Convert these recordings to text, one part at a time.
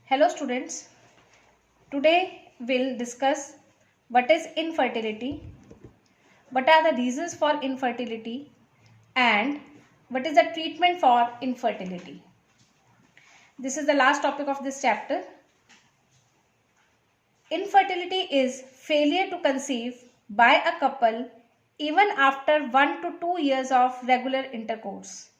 Hello students, today we'll discuss what is infertility, what are the reasons for infertility and what is the treatment for infertility. This is the last topic of this chapter. Infertility is failure to conceive by a couple even after 1 to 2 years of regular intercourse.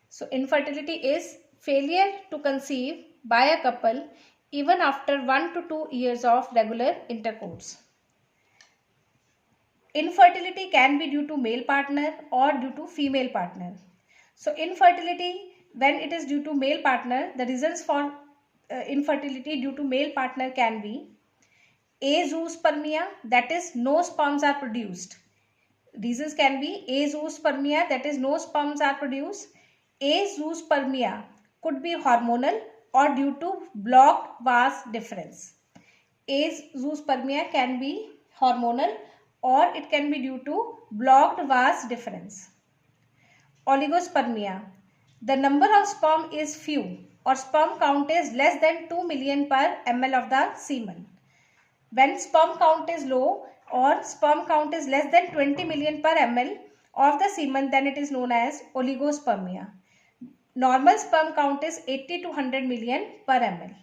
So infertility is failure to conceive by a couple even after 1 to 2 years of regular intercourse. Infertility can be due to male partner or due to female partner. So infertility, when it is due to male partner, the reasons for infertility due to male partner can be azoospermia, that is no sperms are produced. Reasons can be azoospermia, that is no sperms are produced. Azoospermia could be hormonal or due to blocked vas deferens. Azoospermia can be hormonal or it can be due to blocked vas deferens. Oligospermia, the number of sperm is few or sperm count is less than 2 million per ml of the semen. When sperm count is low or sperm count is less than 20 million per ml of the semen, then it is known as oligospermia. Normal sperm count is 80 to 100 million per ml.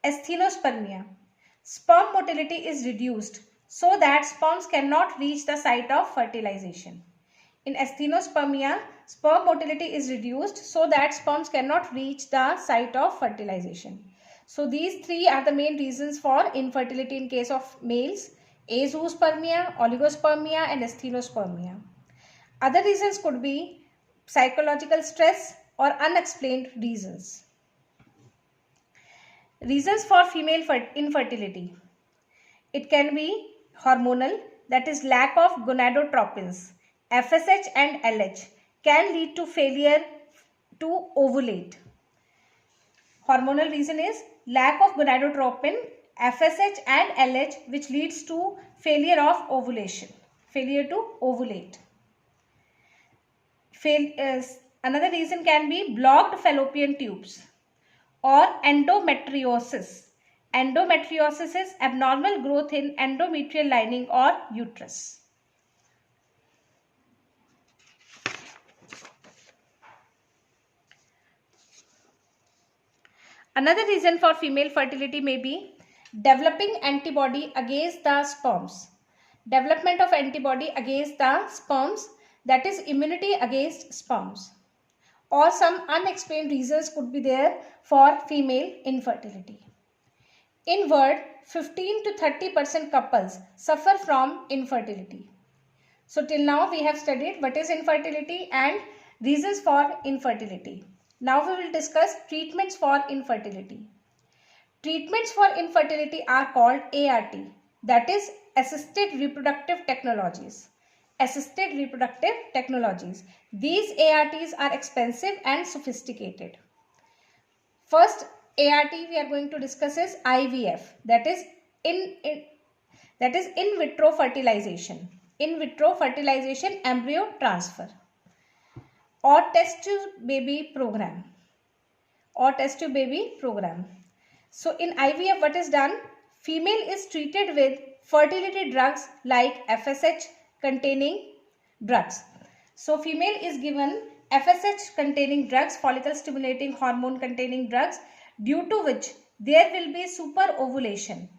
Asthenospermia, sperm motility is reduced so that sperms cannot reach the site of fertilization. In asthenospermia, sperm motility is reduced so that sperms cannot reach the site of fertilization. So these three are the main reasons for infertility in case of males: azoospermia, oligospermia and asthenospermia. Other reasons could be psychological stress or unexplained reasons. Reasons for female infertility. It can be hormonal, that is lack of gonadotropins. FSH and LH can lead to failure to ovulate. Hormonal reason is lack of gonadotropin, FSH and LH, which leads to failure of ovulation, failure to ovulate. Another reason can be blocked fallopian tubes or endometriosis. Endometriosis is abnormal growth in endometrial lining or uterus. Another reason for female fertility may be developing antibody against the sperms. Development of antibody against the sperms, that is immunity against sperms. Or some unexplained reasons could be there for female infertility. In word, 15 to 30% couples suffer from infertility. So till now we have studied what is infertility and reasons for infertility. Now we will discuss treatments for infertility. Treatments for infertility are called ART, that is assisted reproductive technologies. Assisted reproductive technologies. These ARTs are expensive and sophisticated. First ART we are going to discuss is IVF, that is in vitro fertilization. In vitro fertilization, embryo transfer. Or test tube baby program. So in IVF what is done? Female is treated with fertility drugs like FSH containing drugs. So female is given FSH containing drugs, follicle stimulating hormone containing drugs, due to which there will be super ovulation.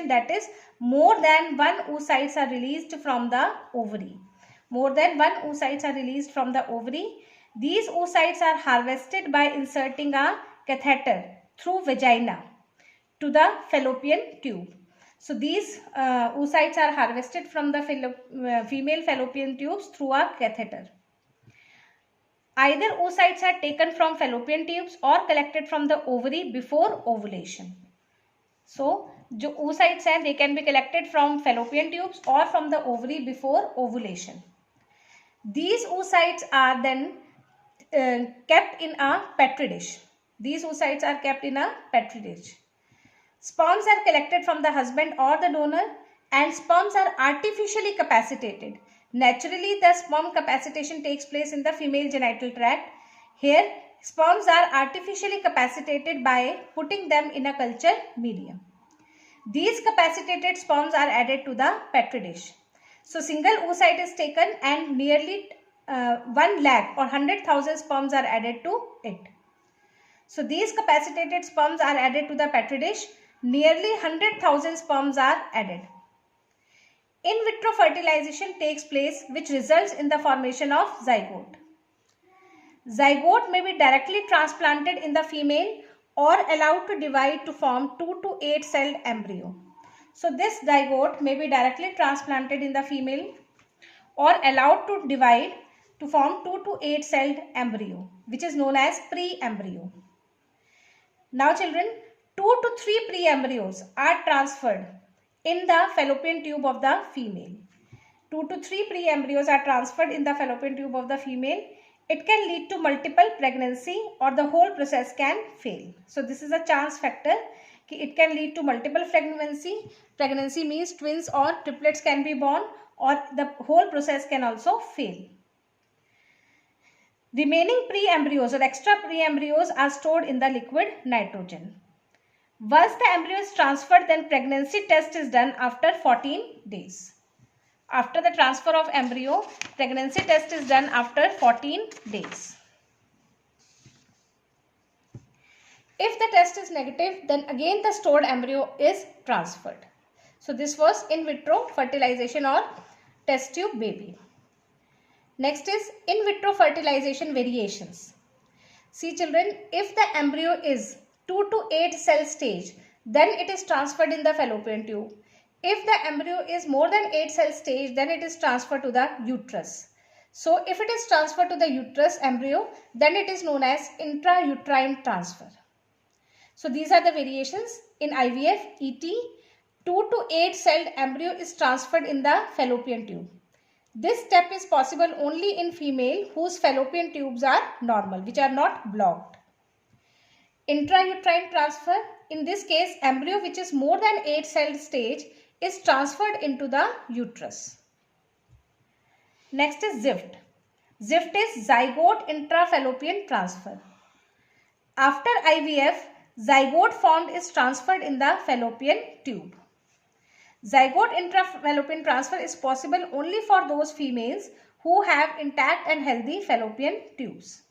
That is more than one oocytes are released from the ovary. These oocytes are harvested by inserting a catheter through vagina to the fallopian tube. So these oocytes are harvested from the female fallopian tubes through a catheter. Either oocytes are taken from fallopian tubes or collected from the ovary before ovulation. So जो oocytes हैं, they can be collected from fallopian tubes or from the ovary before ovulation. These oocytes are then kept in a petri dish. Sperms are collected from the husband or the donor and sperms are artificially capacitated. Naturally, the sperm capacitation takes place in the female genital tract. Here, Sperms are artificially capacitated by putting them in a culture medium. These capacitated sperms are added to the petri dish. So single oocyte is taken and nearly 1 lakh or 100,000 sperms are added to it. So these capacitated sperms are added to the petri dish. Nearly 100,000 sperms are added. In vitro fertilization takes place, which results in the formation of zygote. Zygote may be directly transplanted in the female or allowed to divide to form 2 to 8 celled embryo. So this zygote may be directly transplanted in the female or allowed to divide to form 2 to 8 celled embryo, which is known as pre-embryo. Now children, 2 to 3 pre-embryos are transferred in the fallopian tube of the female. 2 to 3 pre-embryos are transferred in the fallopian tube of the female. It can lead to multiple pregnancy or the whole process can fail. So this is a chance factor. It can lead to multiple pregnancy. Pregnancy means twins or triplets can be born, or the whole process can also fail. Remaining pre-embryos or extra pre-embryos are stored in the liquid nitrogen. Once the embryo is transferred, then pregnancy test is done after 14 days. After the transfer of embryo, pregnancy test is done after 14 days. If the test is negative, then again the stored embryo is transferred. So this was in vitro fertilization or test tube baby. Next is in vitro fertilization variations. See children, if the embryo is 2 to 8 cell stage, then it is transferred in the fallopian tube. If the embryo is more than 8 cell stage, then it is transferred to the uterus. So if it is transferred to the uterus embryo, then it is known as intrauterine transfer. So these are the variations in IVF. ET, 2 to 8 celled embryo is transferred in the fallopian tube. This step is possible only in female whose fallopian tubes are normal, which are not blocked. Intrauterine transfer, in this case embryo which is more than 8 celled stage is transferred into the uterus. Next is ZIFT. ZIFT is zygote intrafallopian transfer. After IVF, zygote formed is transferred in the fallopian tube. Zygote intrafallopian transfer is possible only for those females who have intact and healthy fallopian tubes.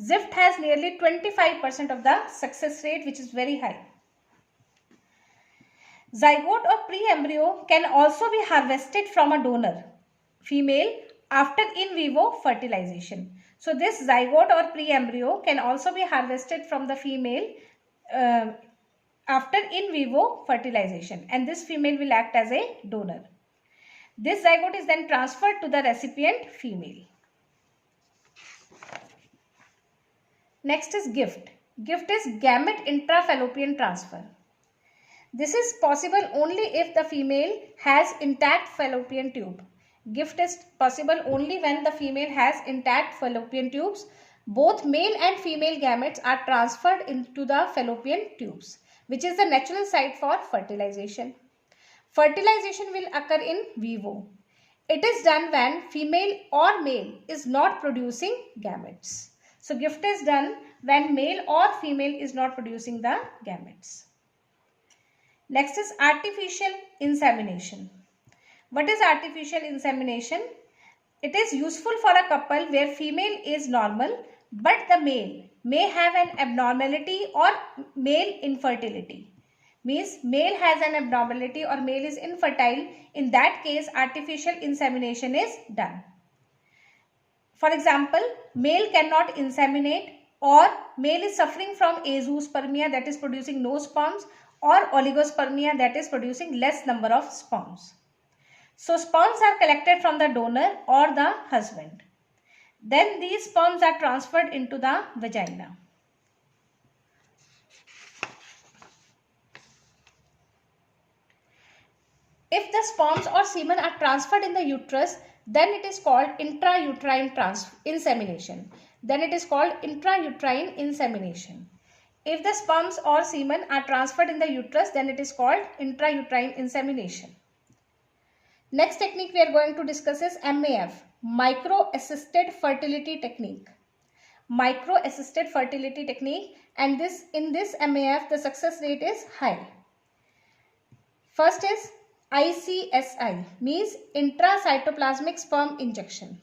ZIFT has nearly 25% of the success rate, which is very high. Zygote or pre-embryo can also be harvested from a donor female after in vivo fertilization. So this zygote or pre-embryo can also be harvested from the female after in vivo fertilization, and this female will act as a donor. This zygote is then transferred to the recipient female. Next is GIFT. GIFT is gamete intrafallopian transfer. This is possible only if the female has intact fallopian tube. GIFT is possible only when the female has intact fallopian tubes. Both male and female gametes are transferred into the fallopian tubes, which is the natural site for fertilization. Fertilization will occur in vivo. It is done when female or male is not producing gametes. So GIFT is done when male or female is not producing the gametes. Next is artificial insemination. What is artificial insemination? It is useful for a couple where female is normal but the male may have an abnormality or male infertility. Means male has an abnormality or male is infertile. In that case, artificial insemination is done. For example, male cannot inseminate, or male is suffering from azoospermia, that is producing no sperms, or oligospermia, that is producing less number of sperms. So sperms are collected from the donor or the husband. Then these sperms are transferred into the vagina. If the sperms or semen are transferred in the uterus, then it is called intrauterine insemination. Then it is called intrauterine insemination. If the sperms or semen are transferred in the uterus, then it is called intrauterine insemination. Next technique we are going to discuss is MAF, micro assisted fertility technique. micro assisted fertility technique, and in this MAF the success rate is high. First is ICSI, means intracytoplasmic sperm injection.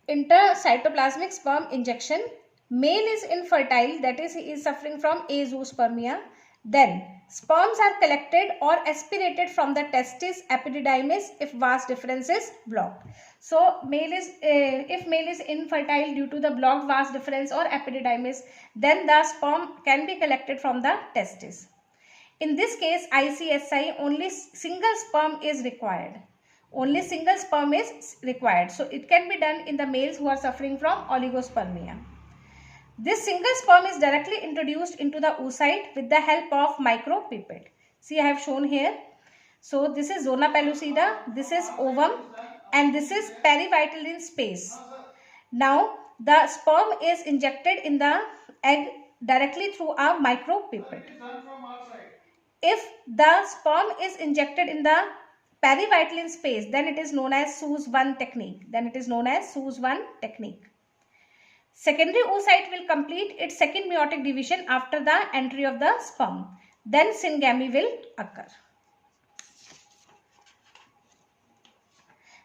Intracytoplasmic sperm injection, male is infertile, that is he is suffering from azoospermia. Then sperms are collected or aspirated from the testis epididymis if vas deferens is blocked. So if male is infertile due to the blocked vas deferens or epididymis, then the sperm can be collected from the testis. In this case, ICSI, only single sperm is required. Only single sperm is required. So it can be done in the males who are suffering from oligospermia. This single sperm is directly introduced into the oocyte with the help of micropipette. See, I have shown here. So this is zona pellucida, this is ovum, and this is perivitelline space. Now the sperm is injected in the egg directly through a micropipette. If the sperm is injected in the perivitelline space, then it is known as CBSE technique. Secondary oocyte will complete its second meiotic division after the entry of the sperm. Then syngamy will occur.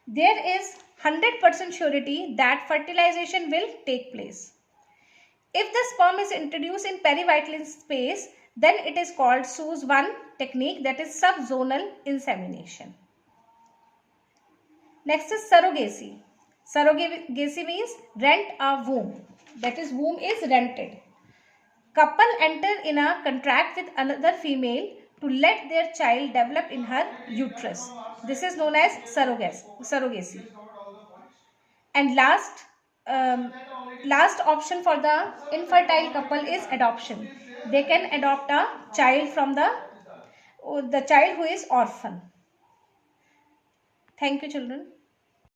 There is 100% surety that fertilization will take place. If the sperm is introduced in perivitelline space, then it is called CBSE technique, that is subzonal insemination. Next is surrogacy. Surrogacy means rent a womb, that is womb is rented. Couple enter in a contract with another female to let their child develop in her uterus. This is known as surrogacy. And last option for the infertile couple is adoption. They can adopt a child from the child who is orphan. Thank you, children.